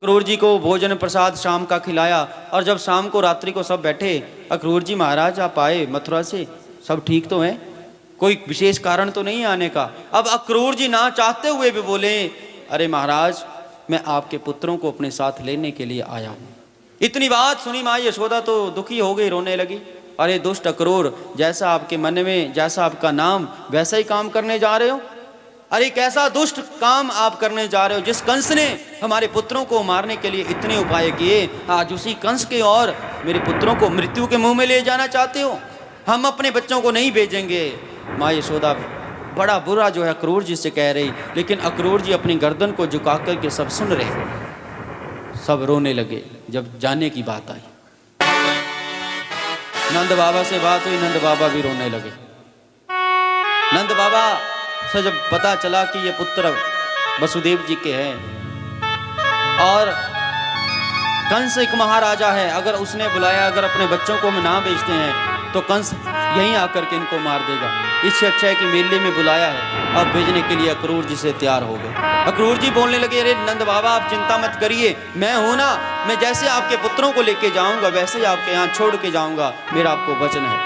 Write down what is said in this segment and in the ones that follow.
अक्रूर जी को भोजन प्रसाद शाम का खिलाया और जब शाम को रात्रि को सब बैठे, अक्रूर जी महाराज आप आए मथुरा से, सब ठीक तो हैं, कोई विशेष कारण तो नहीं आने का। अब अक्रूर जी ना चाहते हुए भी बोले, अरे महाराज मैं आपके पुत्रों को अपने साथ लेने के लिए आया हूँ। इतनी बात सुनी माँ यशोदा तो दुखी हो गई, रोने लगी। अरे दुष्ट अक्रूर, जैसा आपके मन में, जैसा आपका नाम, वैसा ही काम करने जा रहे हो। अरे कैसा दुष्ट काम आप करने जा रहे हो। जिस कंस ने हमारे पुत्रों को मारने के लिए इतने उपाय किए, आज उसी कंस के और मेरे पुत्रों को मृत्यु के मुंह में ले जाना चाहते हो। हम अपने बच्चों को नहीं भेजेंगे। माँ यशोदा बड़ा बुरा जो है अक्रूर जी से कह रही, लेकिन अक्रूर जी अपनी गर्दन को झुका कर के सब सुन रहे, सब रोने लगे। जब जाने की बात आई, नंद बाबा से बात हुई, नंद बाबा भी रोने लगे। नंद बाबा से जब पता चला कि ये पुत्र वसुदेव जी के हैं और कंस एक महाराजा है, अगर उसने बुलाया, अगर अपने बच्चों को हम ना भेजते हैं तो कंस यहीं आकर के इनको मार देगा। इससे अच्छा है कि मेले में बुलाया है। अब भेजने के लिए अक्रूर जी से तैयार हो गए। अक्रूर जी बोलने लगे, अरे नंद बाबा आप चिंता मत करिए, मैं हूं ना, मैं जैसे आपके पुत्रों को लेके जाऊंगा वैसे ही आपके यहाँ छोड़ के जाऊंगा, मेरा आपको वचन है।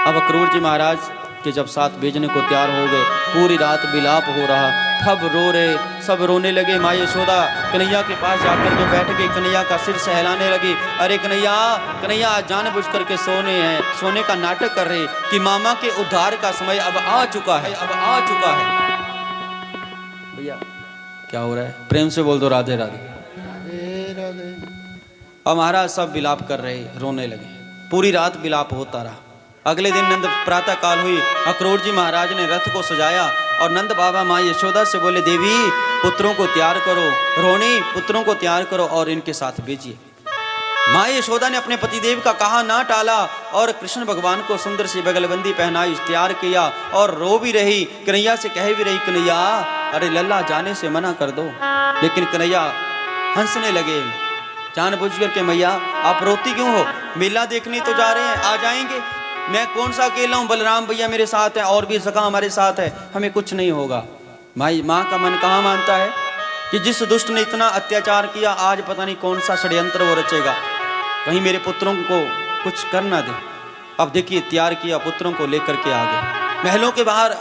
अब अक्रूर जी महाराज के जब साथ भेजने को तैयार हो गए, पूरी रात विलाप हो रहा, सब रो रहे, सब रोने लगे। माँ यशोदा कन्हैया के पास जाकर के बैठ गई, कन्हैया का सिर सहलाने लगी। अरे कन्हैया, कन्हैया जानबूझ करके सोने का नाटक कर रहे कि मामा के उद्धार का समय अब आ चुका है, अब आ चुका है। भैया क्या हो रहा है? प्रेम से बोल दो राधे राधे। अब महाराज सब विलाप कर रहे, रोने लगे, पूरी रात विलाप होता रहा। अगले दिन नंद प्रातः काल हुई, अक्रूर जी महाराज ने रथ को सजाया और नंद बाबा माँ यशोदा से बोले, देवी पुत्रों को तैयार करो, रोहिणी पुत्रों को तैयार करो और इनके साथ भेजिए। माँ यशोदा ने अपने पतिदेव का कहा ना टाला और कृष्ण भगवान को सुंदर सी बगलबंदी पहनाई, तैयार किया और रो भी रही, कन्हैया से कह भी रही, कन्हैया अरे लल्ला जाने से मना कर दो। लेकिन कन्हैया हंसने लगे, जानबूझ कर के, मैया आप रोती क्यों हो, मेला देखने तो जा रहे हैं, आ जाएंगे, मैं कौन सा अकेला हूँ, बलराम भैया मेरे साथ है और भी सखा हमारे साथ है, हमें कुछ नहीं होगा। माँ का मन कहाँ मानता है कि जिस दुष्ट ने इतना अत्याचार किया, आज पता नहीं कौन सा षड्यंत्र वो रचेगा, कहीं मेरे पुत्रों को कुछ कर ना दे। अब देखिए तैयार किया, पुत्रों को लेकर के आ गए। महलों के बाहर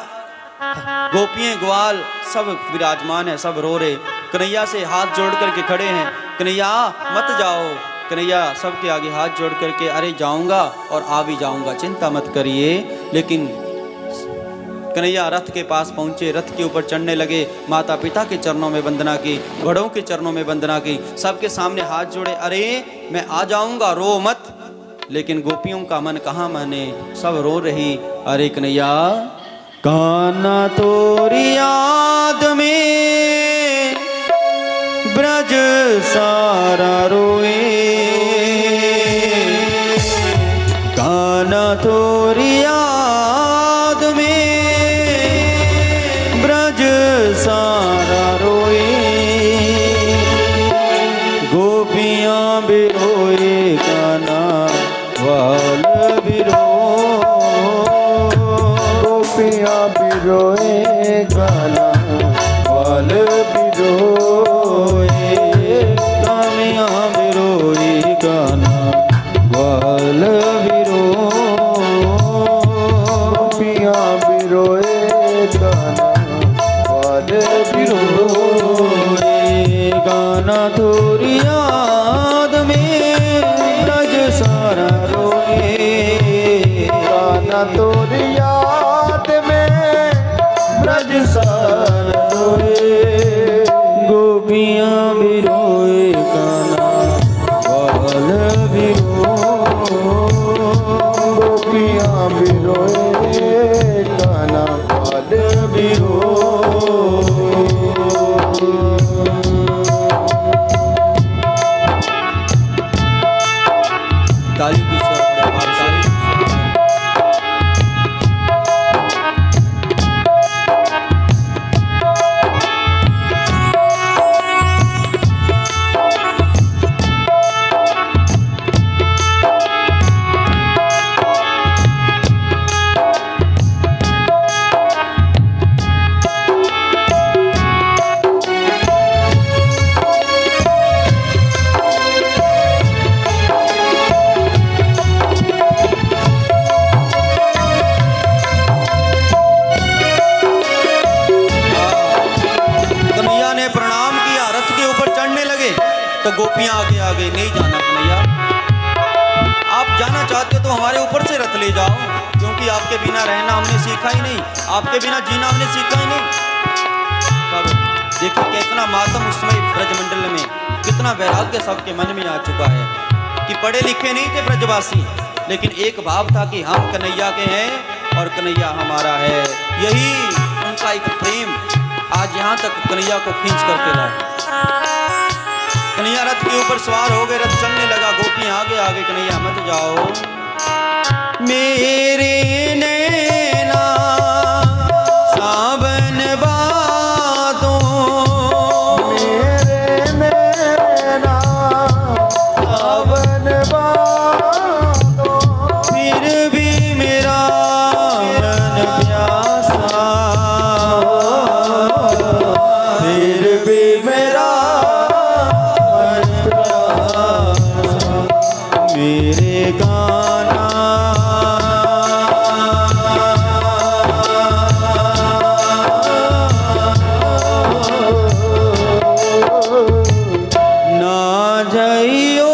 गोपियाँ ग्वाल सब विराजमान है, सब रो रहे, कन्हैया से हाथ जोड़ करके खड़े हैं, कन्हैया मत जाओ। कन्हैया सबके आगे हाथ जोड़ करके, अरे जाऊंगा और आ भी जाऊंगा, चिंता मत करिए। लेकिन कन्हैया रथ के पास पहुंचे, रथ के ऊपर चढ़ने लगे, माता पिता के चरणों में वंदना की, बड़ों के चरणों में वंदना की, सबके सामने हाथ जोड़े, अरे मैं आ जाऊंगा, रो मत। लेकिन गोपियों का मन कहाँ माने, सब रो रही, अरे कन्हैया कान्हा तोरी याद में ब्रज सारा रोए, कान्हा तोरी याद में ब्रज सारा रोए, गोपियाँ भी रोए, कान्हा वाल भी रोए, गोपियाँ भी रोए, कान्हा वाल भी रोए, कामियाँ भी रोई, कान्हा वाल भी रोए, गोपियाँ भी रोए, कान्हा वाल भी रोए, कान्हा तोरी याद में ब्रज सारा रोए, कान्हा तोरी याद में ब्रज सारा रोए, गोपियाँ भी रोए, कान्हा वाल भी रोए, गोपियाँ भी रोए, कान्हा वाल भी रोए। ताली की तो गोपियां आगे आगे, नहीं जाना कन्हैया, आप जाना चाहते हो तो हमारे ऊपर से रथ ले जाओ, क्योंकि आपके बिना रहना हमने सीखा ही नहीं, आपके बिना जीना हमने सीखा ही नहीं। तब देखिए कितना मातम उस समय ब्रजमंडल में, कितना वैराग्य सबके मन में आ चुका है कि पढ़े लिखे नहीं थे ब्रजवासी, लेकिन एक भाव था कि हम कन्हैया के हैं और कन्हैया हमारा है। यही उनका एक प्रेम आज यहाँ तक कन्हैया को खींच करके लाए। कन्हैया रथ के ऊपर सवार हो गए, रथ चलने लगा, गोपियां आगे आगे, कन्हैया मत जाओ। मेरे नैना सावन बादों, मेरे नैना सावन बादों, फिर भी मेरा मन प्यासा, फिर भी मेरा मेरे गाना ना जाइयो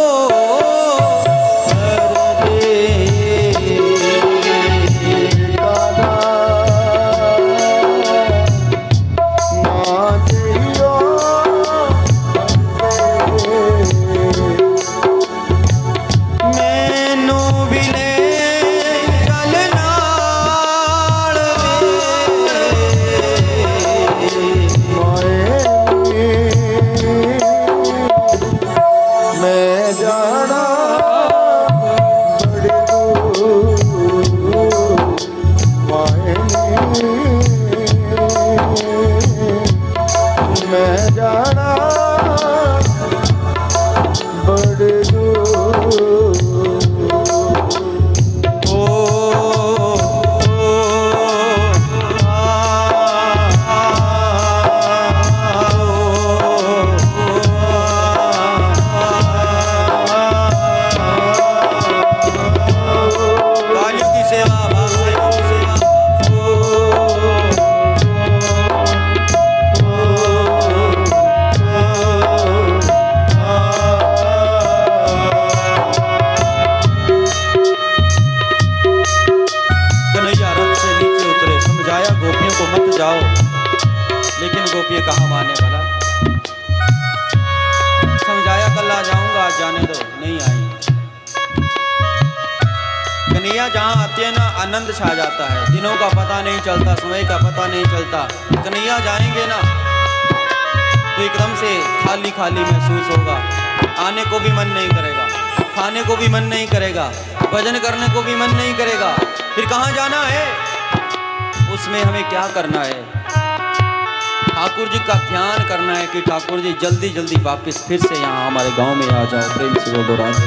गोपी कहाँ माने भला, समझाया कल आ जाऊंगा, आज जाने दो, नहीं आई। कन्हैया जहाँ आते हैं ना आनंद छा जाता है, दिनों का पता नहीं चलता, समय का पता नहीं चलता। कन्हैया जाएंगे ना तो एकदम से खाली खाली महसूस होगा, आने को भी मन नहीं करेगा, खाने को भी मन नहीं करेगा, भजन करने को भी मन नहीं करेगा। फिर कहाँ जाना है, उसमें हमें क्या करना है, ठाकुर जी का ध्यान करना है कि ठाकुर जी जल्दी जल्दी वापस फिर से यहाँ हमारे गांव में आ जाओ। प्रेम से बोलो राधे।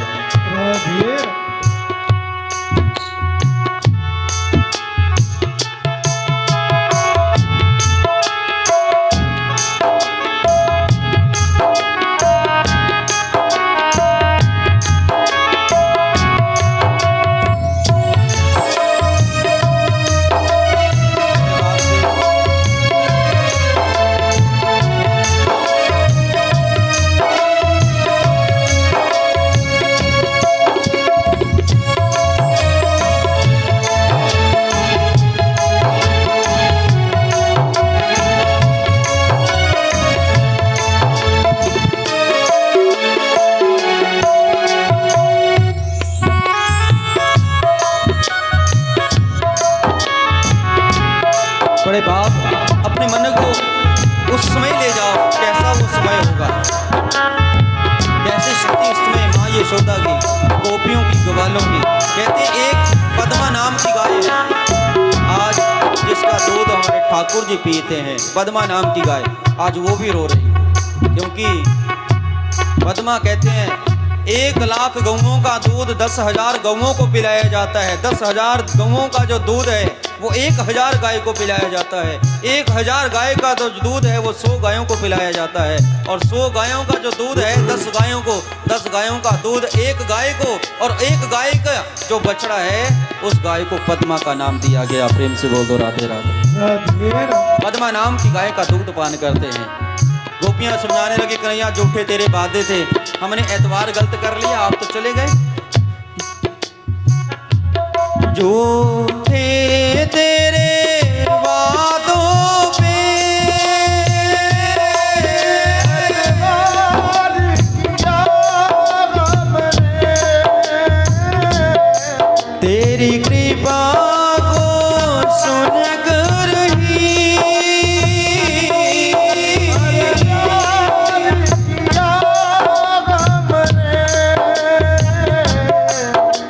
बड़े बाप अपने मन को उस समय ले जाओ, कैसा वो समय होगा, कैसे शक्ति उस समय माँ यशोदा की, गोपियों की, ग्वालों की। कहते एक पद्मा नाम की गाय है, आज जिसका दूध हमारे ठाकुर जी पीते हैं, पद्मा नाम की गाय, आज वो भी रो रही, क्योंकि पद्मा कहते हैं 1,00,000 गौओं का दूध 10,000 गौओं को पिलाया जाता है। 10,000 गौओं का जो दूध है वो 1,000 गाय को पिलाया जाता है। 1,000 गाय का जो दूध है वो 100 गायों को पिलाया जाता है, और 100 गायों का जो दूध है 10 गायों को, 10 गायों का दूध एक गाय को, और एक गाय का जो बछड़ा है उस गाय को पद्मा का नाम दिया गया। प्रेम से बोल दो राधे राधे। पद्मा नाम की गाय का दूध पान करते हैं। गोपियां समझाने लगी, कन्हैया जूठे तेरे वादे थे, हमने एतवार गलत कर लिया, आप तो चले गए। झूठे तेरे वादों पे तेरी कृपा को सुन कर ही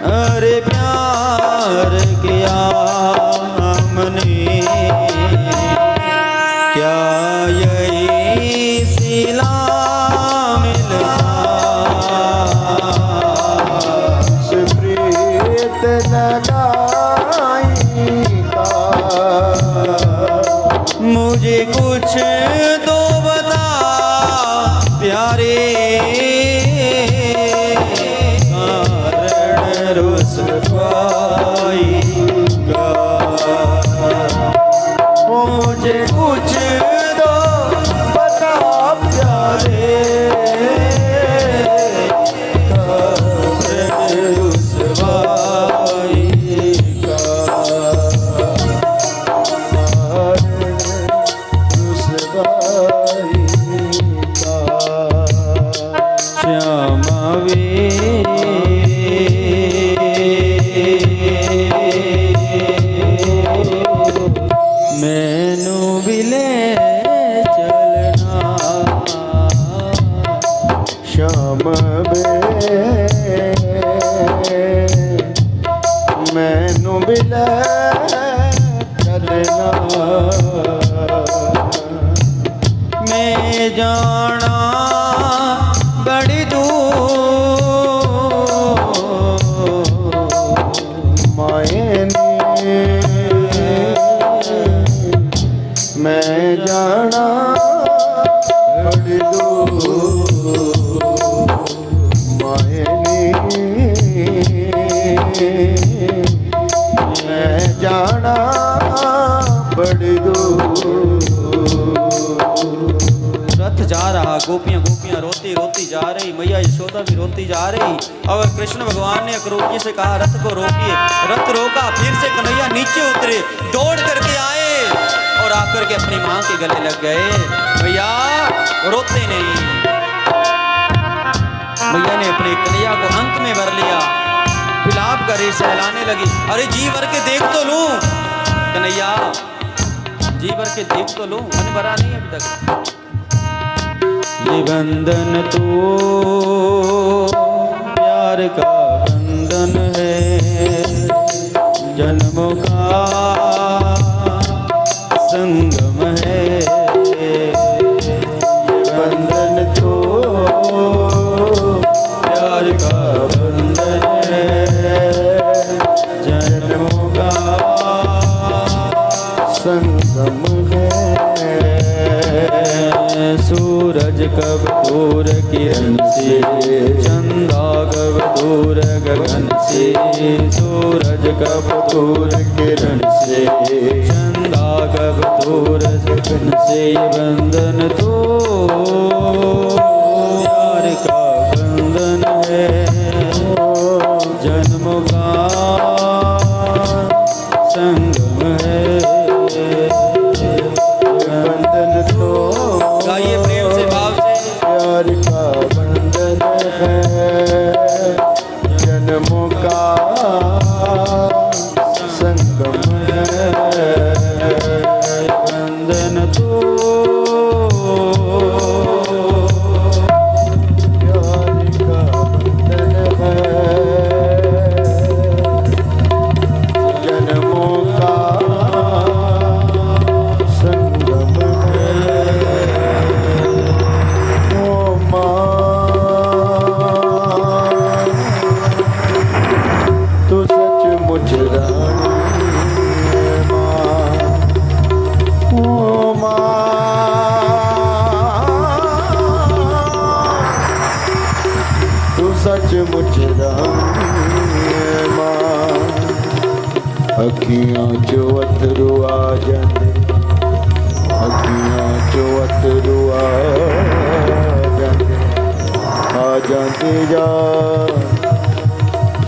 अरे प्यार किया हमने, क्या यही सिला मिलता प्रीत लगाई का मुझे कुछ दो बता प्यारे, कारण रुसवाई का मुझे कुछ दो बता प्यारे, कारण रुसवाई का रुसवाई का श्यामा वे मैनू बिले चलना श्याम बे मैनू बिले चलना मैं जाना बड़ी दूर मायने मैं जाना बड़ी दूर मायने मैं जाना बड़ी दूर रथ जा रहा, गोपियां गोपियां रोती रोती जा रही, मैया यशोदा भी रोती जा रही। और कृष्ण भगवान ने अक्रूर जी से कहा रथ को रोकिए, रथ रोका, फिर से कन्हैया नीचे उतरे, दौड़ करके आए और आकर के अपनी मां के गले लग गए। भैया रोते नहीं, भैया ने अपने कन्हैया को अंक में भर लिया, विलाप करे, सहलाने लगी। अरे जी भर के देख तो लूं कन्हैया, जी भर के देख तो लूं, मन भरा नहीं अभी तक। ये बंधन तो प्यार का बंधन है, जन्मों का संगम है। ये बंधन तो प्यार का बंधन है, जन्मों का संगम है। सूरज कब दूर किरण से, चंदा कब दूर गगन से, सूरज कब दूर किरण से, चंदा कब दूर गगन से। ये बंधन तो प्यार का बंधन है, जन्मों का संगम है। बंधन तो गाइए प्रेम से, भाव से। प्यार का बंधन है, जन्मों का संगम है। बंधन तो प्यार का बंधन है, जन्मों का संगम है। ओ माँ तू सचमुच रानी माँ, ओ माँ तू सचमुच रानी माँ। अखियां चो अथरू आ जांदे, अखियां चो अथरू आ जांदे, आ जाते जा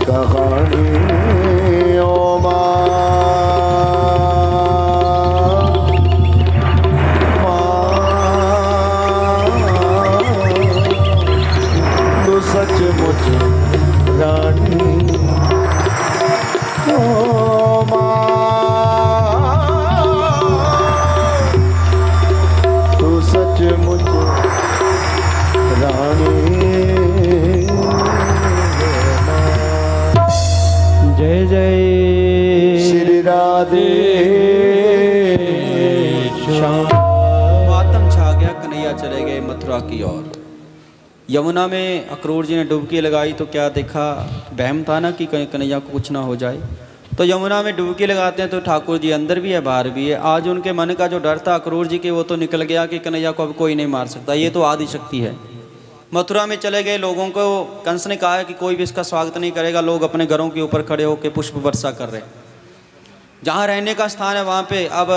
कहानी ओ सचमुच रानी ओ तू सचमुच रानी। जय जय श्री राधे श्याम। मातम छा गया, कन्हैया चले गए मथुरा की ओर। यमुना में अक्रूर जी ने डुबकी लगाई तो क्या देखा, वहम था ना कि कन्हैया को कुछ ना हो जाए। तो यमुना में डुबकी लगाते हैं तो ठाकुर जी अंदर भी है बाहर भी है। आज उनके मन का जो डर था अक्रूर जी के वो तो निकल गया कि कन्हैया को अब कोई नहीं मार सकता, ये तो आदि शक्ति है। मथुरा में चले गए, लोगों को कंस ने कहा है कि कोई भी इसका स्वागत नहीं करेगा। लोग अपने घरों के ऊपर खड़े होकर पुष्प वर्षा कर रहे। जहाँ रहने का स्थान है वहाँ पे अब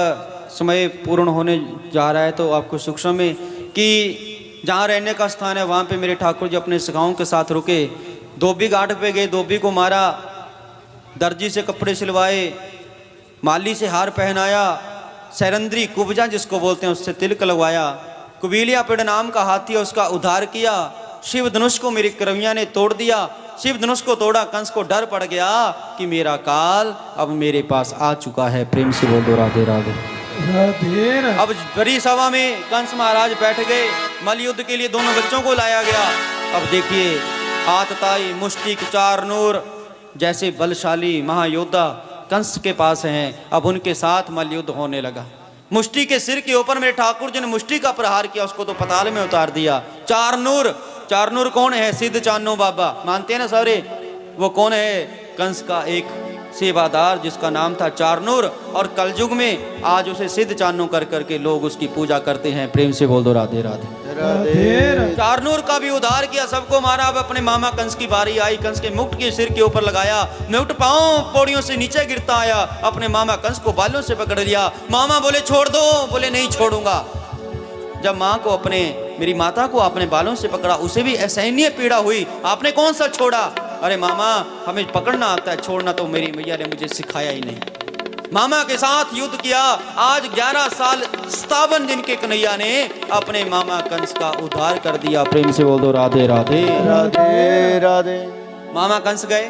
समय पूर्ण होने जा रहा है, तो आपको सूक्ष्म में कि जहाँ रहने का स्थान है वहाँ पे मेरे ठाकुर जी अपने सखाओं के साथ रुके। धोबी घाट पे गए, धोबी को मारा, दर्जी से कपड़े सिलवाए, माली से हार पहनाया, सैरंद्री कुब्जा जिसको बोलते हैं उससे तिलक लगवाया, कुबीलिया पेड़ नाम का हाथी उसका उद्धार किया। शिव धनुष को मेरी करविया ने तोड़ दिया। शिव धनुष को तोड़ा, कंस को डर पड़ गया कि मेरा काल अब मेरे पास आ चुका है। प्रेम से बोल दो राधे राधे। अब बड़ी सभा में कंस महाराज बैठ गए। मल युद्ध के लिए दोनों बच्चों को लाया गया। अब देखिए आतताई मुष्टिक चार नूर जैसे बलशाली महायोद्धा कंस के पास हैं। अब उनके साथ मल युद्ध होने लगा। मुष्टि के सिर के ऊपर मेरे ठाकुर जी ने मुष्टि का प्रहार किया, उसको तो पताल में उतार दिया। चार नूर कौन है? सिद्ध चानो बाबा, मानते हैं ना सारे। वो कौन है? कंस का एक सेवादार जिसका नाम था चारनूर, और कलयुग में आज उसे सिद्ध चानो कर करके लोग उसकी पूजा करते हैं। प्रेम से बोल दो राधे राधे राधे। चारनूर का भी उद्धार किया, सबको मारा। अब अपने मामा कंस की बारी आई। कंस के मुकुट के सिर के ऊपर लगाया, मुकुट पांव पौड़ियों से नीचे गिरता आया। अपने मामा कंस को बालों से पकड़ लिया। मामा बोले छोड़ दो, बोले नहीं छोड़ूंगा। जब माँ को मेरी माता को आपने बालों से पकड़ा, उसे भी असहनीय पीड़ा हुई। आपने कौन सा छोड़ा? अरे मामा हमें पकड़ना आता है, छोड़ना तो मेरी मैया ने मुझे सिखाया ही नहीं। मामा के साथ युद्ध किया। आज 11 साल 57 दिन के कन्हैया ने अपने मामा कंस का उद्धार कर दिया। प्रेम से बोल दो राधे राधे राधे राधे। मामा कंस गए।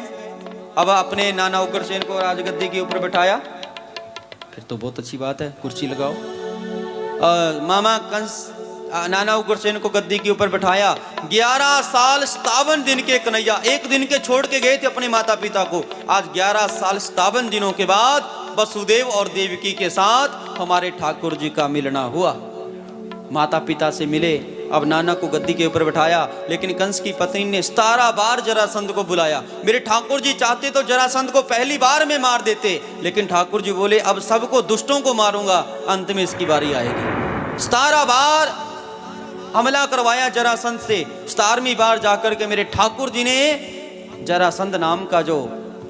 अब अपने नाना उग्रसेन को राजगद्दी के ऊपर बिठाया। फिर तो बहुत अच्छी बात है, कुर्सी लगाओ। मामा कंस नाना उग्रसेन को गद्दी के ऊपर बिठाया। 11 साल 57 दिन के कन्हैया एक दिन के छोड़ के गए थे अपने माता पिता को। आज 11 साल 57 दिनों के बाद वसुदेव और देवकी के साथ हमारे ठाकुर जी का मिलना हुआ। माता पिता से मिले। अब नाना को गद्दी के ऊपर बिठाया, लेकिन कंस की पत्नी ने 17 बार जरासंध को बुलाया। मेरे ठाकुर जी चाहते तो जरासंध को पहली बार में मार देते, लेकिन ठाकुर जी बोले अब सबको दुष्टों को मारूंगा, अंत में इसकी बारी आएगी। 17 बार हमला करवाया जरासंध से। 17वीं बार जाकर के मेरे ठाकुर जी ने जरासंध नाम का जो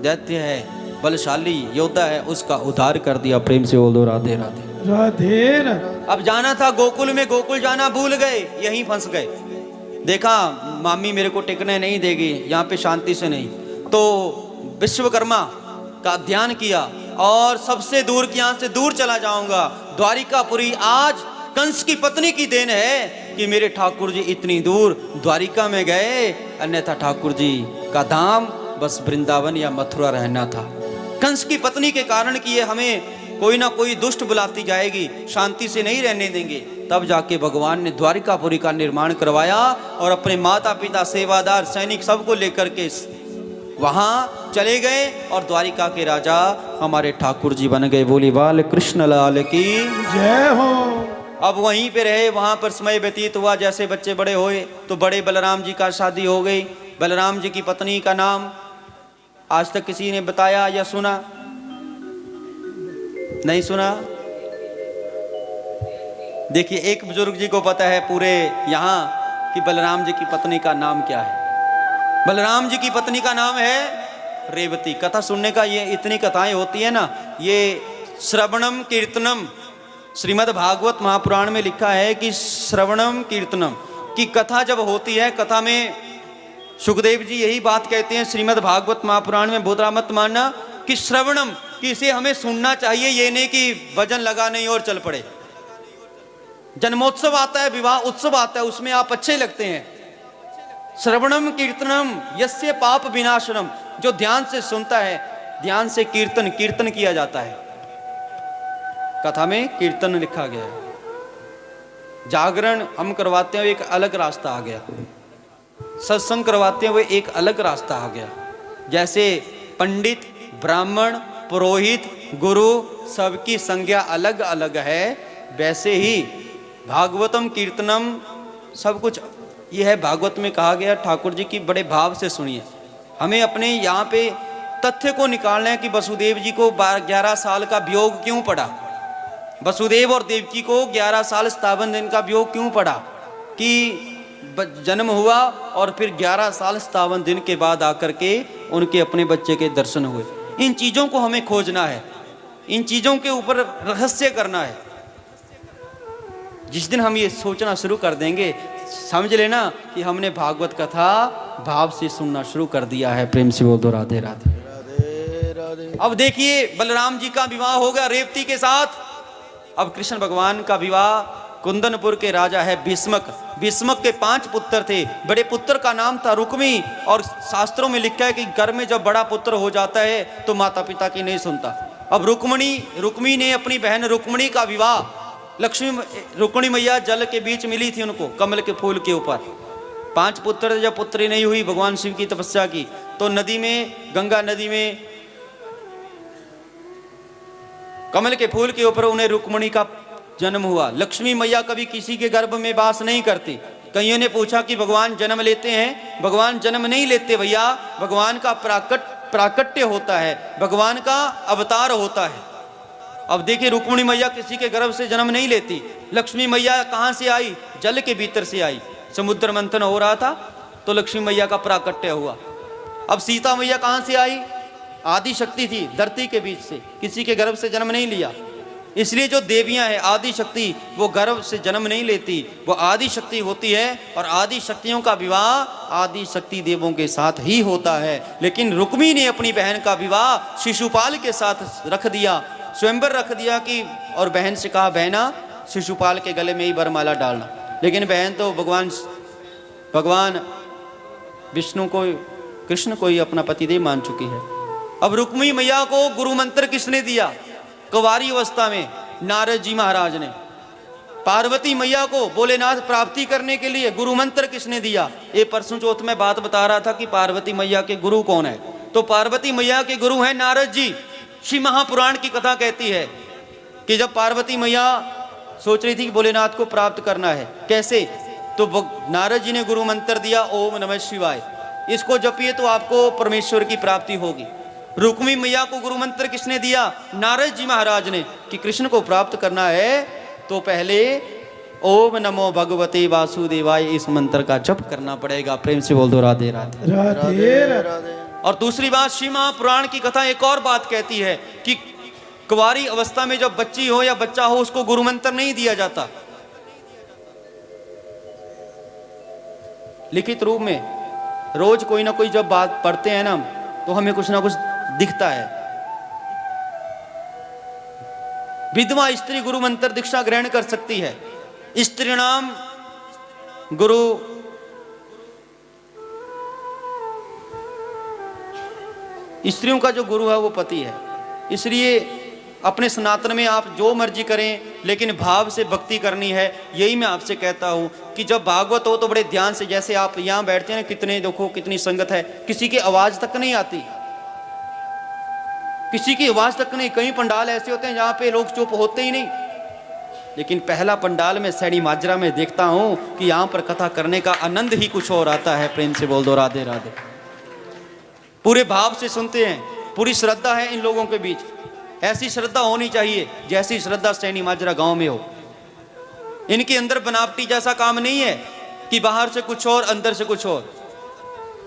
दैत्य है, बलशाली योद्धा है, उसका उद्धार कर दिया। प्रेम से बोल दो राधे राधे राधे। अब जाना था गोकुल में, गोकुल जाना भूल गए, यहीं फंस गए। देखा मामी मेरे को टिकने नहीं देगी, यहाँ पे शांति से नहीं, तो विश्वकर्मा का ध्यान किया और सबसे दूर की यहाँ से दूर चला जाऊंगा। द्वारिकापुरी आज कंस की पत्नी की देन है कि मेरे ठाकुर जी इतनी दूर द्वारिका में गए, अन्यथा ठाकुर जी का धाम बस वृंदावन या मथुरा रहना था। कंस की पत्नी के कारण कि ये हमें कोई ना कोई दुष्ट बुलाती जाएगी, शांति से नहीं रहने देंगे, तब जाके भगवान ने द्वारिकापुरी का निर्माण करवाया और अपने माता पिता सेवादार सैनिक सबको लेकर के वहां चले गए और द्वारिका के राजा हमारे ठाकुर जी बन गए। बोली बाल कृष्ण लाल की जय हो। अब वहीं पे रहे, वहां पर समय व्यतीत हुआ। जैसे बच्चे बड़े हुए तो बड़े बलराम जी का शादी हो गई। बलराम जी की पत्नी का नाम आज तक किसी ने बताया या सुना? नहीं सुना? देखिए एक बुजुर्ग जी को पता है पूरे यहाँ कि बलराम जी की पत्नी का नाम क्या है। बलराम जी की पत्नी का नाम है रेवती। कथा सुनने का ये इतनी कथाएं होती है ना, ये श्रवणम कीर्तनम, श्रीमद् भागवत महापुराण में लिखा है कि श्रवणम कीर्तनम की कथा जब होती है, कथा में सुखदेव जी यही बात कहते हैं श्रीमद् भागवत महापुराण में, बुरा मत मानना कि श्रवणम, कि इसे हमें सुनना चाहिए, ये नहीं कि वजन लगा नहीं और चल पड़े। जन्मोत्सव आता है, विवाह उत्सव आता है, उसमें आप अच्छे लगते हैं। श्रवणम कीर्तनम यस्य पाप विनाशनम, जो ध्यान से सुनता है, ध्यान से कीर्तन किया जाता है। कथा में कीर्तन लिखा गया है। जागरण हम करवाते हैं, एक अलग रास्ता आ गया। सत्संग करवाते हैं, वो एक अलग रास्ता आ गया। जैसे पंडित, ब्राह्मण, पुरोहित, गुरु सबकी संज्ञा अलग अलग है, वैसे ही भागवतम कीर्तनम सब कुछ ये है। भागवत में कहा गया, ठाकुर जी की बड़े भाव से सुनिए। हमें अपने यहाँ पे तथ्य को निकालना है कि वसुदेव जी को 11 साल का वियोग क्यों पड़ा, वसुदेव और देवकी को 11 साल 57 दिन का वियोग क्यों पड़ा, कि जन्म हुआ और फिर 11 साल 57 दिन के बाद आकर के उनके अपने बच्चे के दर्शन हुए। इन चीज़ों को हमें खोजना है, इन चीज़ों के ऊपर रहस्य करना है। जिस दिन हम ये सोचना शुरू कर देंगे, समझ लेना कि हमने भागवत कथा भाव से सुनना शुरू कर दिया है। प्रेम से बोल दो राधे राधे। राधे राधे। अब देखिए, बलराम जी का विवाह होगा रेवती के साथ। अब कृष्ण भगवान का विवाह, कुंदनपुर के राजा है भीष्मक। भीष्मक के 5 पुत्र थे। बड़े पुत्र का नाम था रुक्मी, और शास्त्रों में लिखा है कि घर में जब बड़ा पुत्र हो जाता है तो माता पिता की नहीं सुनता। अब रुक्मी ने अपनी बहन रुक्मिणी का विवाह, रुक्मिणी मैया जल के बीच मिली थी उनको, कमल के फूल के ऊपर। 5 पुत्र, जब पुत्री नहीं हुई, भगवान शिव की तपस्या की तो नदी में, गंगा नदी में कमल के फूल के ऊपर उन्हें रुक्मिणी का जन्म हुआ। लक्ष्मी मैया कभी किसी के गर्भ में वास नहीं करती। कईयों ने पूछा कि भगवान जन्म लेते हैं, भगवान जन्म नहीं लेते भैया, भगवान का प्राकट्य होता है, भगवान का अवतार होता है। अब देखिए, रुक्मिणी मैया किसी के गर्भ से जन्म नहीं लेती। लक्ष्मी मैया कहाँ से आई? जल के भीतर से आई। समुद्र मंथन हो रहा था तो लक्ष्मी मैया का प्राकट्य हुआ। अब सीता मैया कहाँ से आई? आदि शक्ति थी, धरती के बीच से, किसी के गर्भ से जन्म नहीं लिया। इसलिए जो देवियां हैं आदि शक्ति, वो गर्भ से जन्म नहीं लेती, वो आदि शक्ति होती है। और आदि शक्तियों का विवाह आदि शक्ति देवों के साथ ही होता है। लेकिन रुक्मी ने अपनी बहन का विवाह शिशुपाल के साथ रख दिया, स्वयंवर रख दिया कि, और बहन से कहा, बहना शिशुपाल के गले में ही वरमाला डालना। लेकिन बहन तो भगवान विष्णु को, कृष्ण को ही अपना पतिदेव मान चुकी है। अब रुक्मी मैया को गुरु मंत्र किसने दिया? कुंवारी अवस्था में नारद जी महाराज ने। पार्वती मैया को भोलेनाथ प्राप्ति करने के लिए गुरु मंत्र किसने दिया? ये परसों चौथ में बात बता रहा था कि पार्वती मैया के गुरु कौन है। तो पार्वती मैया के गुरु हैं नारद जी। श्री महापुराण की कथा कहती है कि जब पार्वती मैया सोच रही थी कि भोलेनाथ को प्राप्त करना है, कैसे, तो नारद जी ने गुरु मंत्र दिया, ओम नमः शिवाय, इसको जपिए तो आपको परमेश्वर की प्राप्ति होगी। रुक्मी मैया को गुरु मंत्र किसने दिया? नारद जी महाराज ने, कि कृष्ण को प्राप्त करना है तो पहले ओम नमो भगवते वासुदेवाय इस मंत्र का जप करना पड़ेगा। प्रेम से बोल दो राधे राधे। राधे राधे। और दूसरी बात, श्री महापुराण की कथा एक और बात कहती है कि कुंवारी अवस्था में जब बच्ची हो या बच्चा हो, उसको गुरु मंत्र नहीं दिया जाता। लिखित रूप में रोज कोई ना कोई जब बात पढ़ते हैं ना, तो हमें कुछ ना कुछ दिखता है। विधवा स्त्री गुरु मंत्र दीक्षा ग्रहण कर सकती है। स्त्री नाम गुरु, स्त्रियों का जो गुरु है वो पति है। इसलिए अपने सनातन में आप जो मर्जी करें, लेकिन भाव से भक्ति करनी है। यही मैं आपसे कहता हूं कि जब भागवत हो तो बड़े ध्यान से, जैसे आप यहां बैठते हैं, कितने देखो कितनी संगत है, किसी की आवाज तक नहीं आती, किसी की आवाज तक नहीं। कई पंडाल ऐसे होते हैं जहां पे लोग चुप होते ही नहीं, लेकिन पहला पंडाल में सैनी माजरा में देखता हूं कि यहां पर कथा करने का आनंद ही कुछ और आता है। प्रेम से बोल दो राधे राधे। पूरे भाव से सुनते हैं, पूरी श्रद्धा है इन लोगों के बीच। ऐसी श्रद्धा होनी चाहिए जैसी श्रद्धा सैनी माजरा गांव में हो। इनके अंदर बनावटी जैसा काम नहीं है कि बाहर से कुछ और अंदर से कुछ और।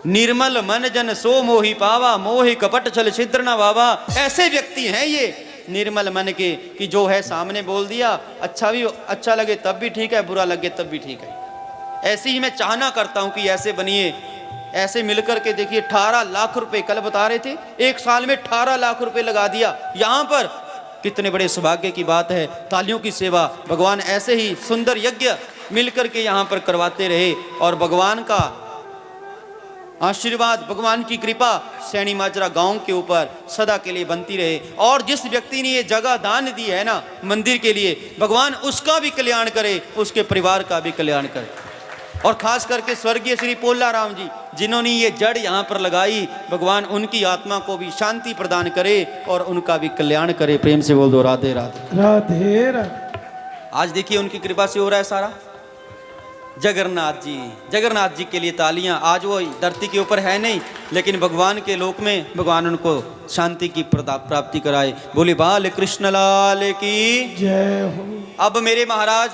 निर्मल मन जन सो मोहि पावा, मोहि कपट छल छिद्र न वावा। ऐसे व्यक्ति हैं ये निर्मल मन के कि जो है सामने बोल दिया, अच्छा लगे तब भी ठीक है, बुरा लगे तब भी ठीक है। ऐसे ही मैं चाहना करता हूं कि ऐसे बनिए, ऐसे मिलकर के देखिए 18 लाख रुपए, कल बता रहे थे 1 साल में 18 लाख रुपए लगा दिया यहाँ पर। कितने बड़े सौभाग्य की बात है। तालियों की सेवा, भगवान ऐसे ही सुंदर यज्ञ मिलकर के यहाँ पर करवाते रहे और भगवान का आशीर्वाद, भगवान की कृपा सैनी माजरा गांव के ऊपर सदा के लिए बनती रहे। और जिस व्यक्ति ने ये जगह दान दी है ना मंदिर के लिए, भगवान उसका भी कल्याण करे, उसके परिवार का भी कल्याण करे। और खास करके स्वर्गीय श्री पोला राम जी जिन्होंने ये जड़ यहाँ पर लगाई, भगवान उनकी आत्मा को भी शांति प्रदान करे और उनका भी कल्याण करे। प्रेम से बोल दो राधे राधे। राधे राधे। आज देखिए उनकी कृपा से हो रहा है सारा। जगन्नाथ जी के लिए तालियां। आज वो धरती के ऊपर है नहीं, लेकिन भगवान के लोक में भगवान उनको शांति की प्राप्ति कराए। बोले बाल कृष्ण लाल की जय हो। अब मेरे महाराज